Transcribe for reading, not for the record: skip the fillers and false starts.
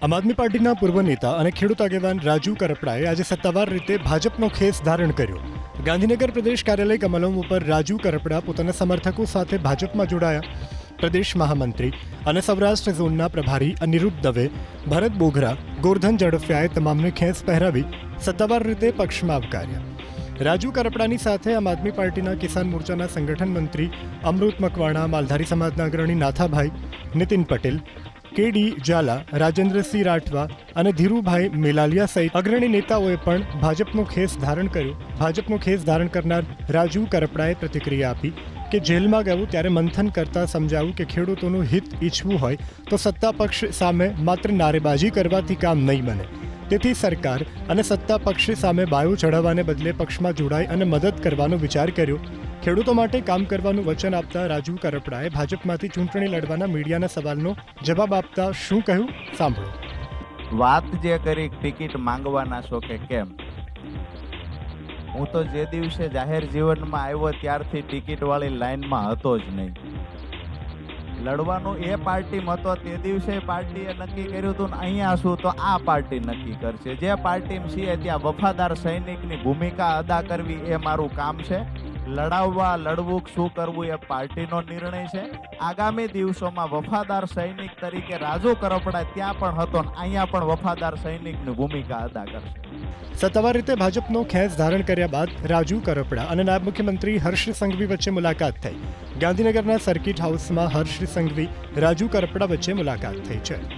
આમ આદમી પાર્ટીના પૂર્વ નેતા અને ખેડૂત આગેવાન રાજુ કરપડાએ આજે સત્તાવાર રીતે ભાજપનો ખેસ ધારણ કર્યો. ગાંધીનગર પ્રદેશ કાર્યાલય કમલમ ઉપર રાજુ કરપડા પોતાના સમર્થકો સાથે ભાજપમાં જોડાયા. પ્રદેશ મહામંત્રી અને સૌરાષ્ટ્ર ઝોનના પ્રભારી અનિરુદ્ધ દવે, ભરત બોઘરા, ગોરધન ઝડફિયાએ તમામને ખેસ પહેરાવી સત્તાવાર રીતે પક્ષમાં આવકાર્યા. રાજુ કરપડાની સાથે આમ આદમી પાર્ટીના કિસાન મોરચાના સંગઠન મંત્રી અમૃત મકવાણા, માલધારી સમાજના અગ્રણી નાથાભાઈ, નીતિન પટેલ, કેડી ઝાલા, રાજેન્દ્રસિંહ રાઠવા અને ધીરુભાઈ મેલાલિયા સહિત અગ્રણી નેતાઓએ પણ ભાજપનો ખેસ ધારણ કર્યો. ભાજપનો ખેસ ધારણ કરનાર રાજુ કરપડાએ પ્રતિક્રિયા આપી કે જેલમાં ગયું ત્યારે મંથન કરતા સમજાવું કે ખેડૂતોનું હિત ઈચ્છવું હોય તો સત્તા પક્ષ સામે માત્ર નારેબાજી કરવાથી કામ નહીં બને. તેથી સરકાર અને સત્તા પક્ષ સામે બાયો ચઢાવવાને બદલે પક્ષમાં જોડાઈ અને મદદ કરવાનો વિચાર કર્યો. ખેડૂતો માટે કામ કરવાનું વચન આપતા રાજુ કરપડાએ ભાજપમાંથી ચૂંટણી લડવાના મીડિયાના સવાલનો જવાબ આપતા શું કહ્યું સાંભળો. વાત જે કરી ટિકિટ માંગવાના છો કે કેમ, હું તો જે દિવસે જાહેર જીવનમાં આવ્યો ત્યારથી ટિકિટવાળી લાઈનમાં હતો જ નહીં. લડવાનું એ પાર્ટીમાં હતો તે દિવસે પાર્ટીએ નક્કી કર્યું હતું ને અહીંયા શું તો આ પાર્ટી નક્કી કરશે. જે પાર્ટીમાં છીએ ત્યાં વફાદાર સૈનિકની ભૂમિકા અદા કરવી એ મારું કામ છે. લડાવવા લડવું શું કરવું એ પાર્ટીનો નિર્ણય છે. આગામી દિવસોમાં વફાદાર સૈનિક તરીકે રાજુ કરપડા ત્યાં પણ હતો ને અહીંયા પણ વફાદાર સૈનિકની ભૂમિકા અદા કરશે. સત્તાવાર રીતે ભાજપનો ખેસ ધારણ કર્યા બાદ રાજુ કરપડા અને નાયબ મુખ્યમંત્રી હર્ષ સંઘવી વચ્ચે મુલાકાત થઈ. ગાંધીનગરના સર્કિટ હાઉસમાં હર્ષ સંઘવી, રાજુ કરપડા વચ્ચે મુલાકાત થઈ છે.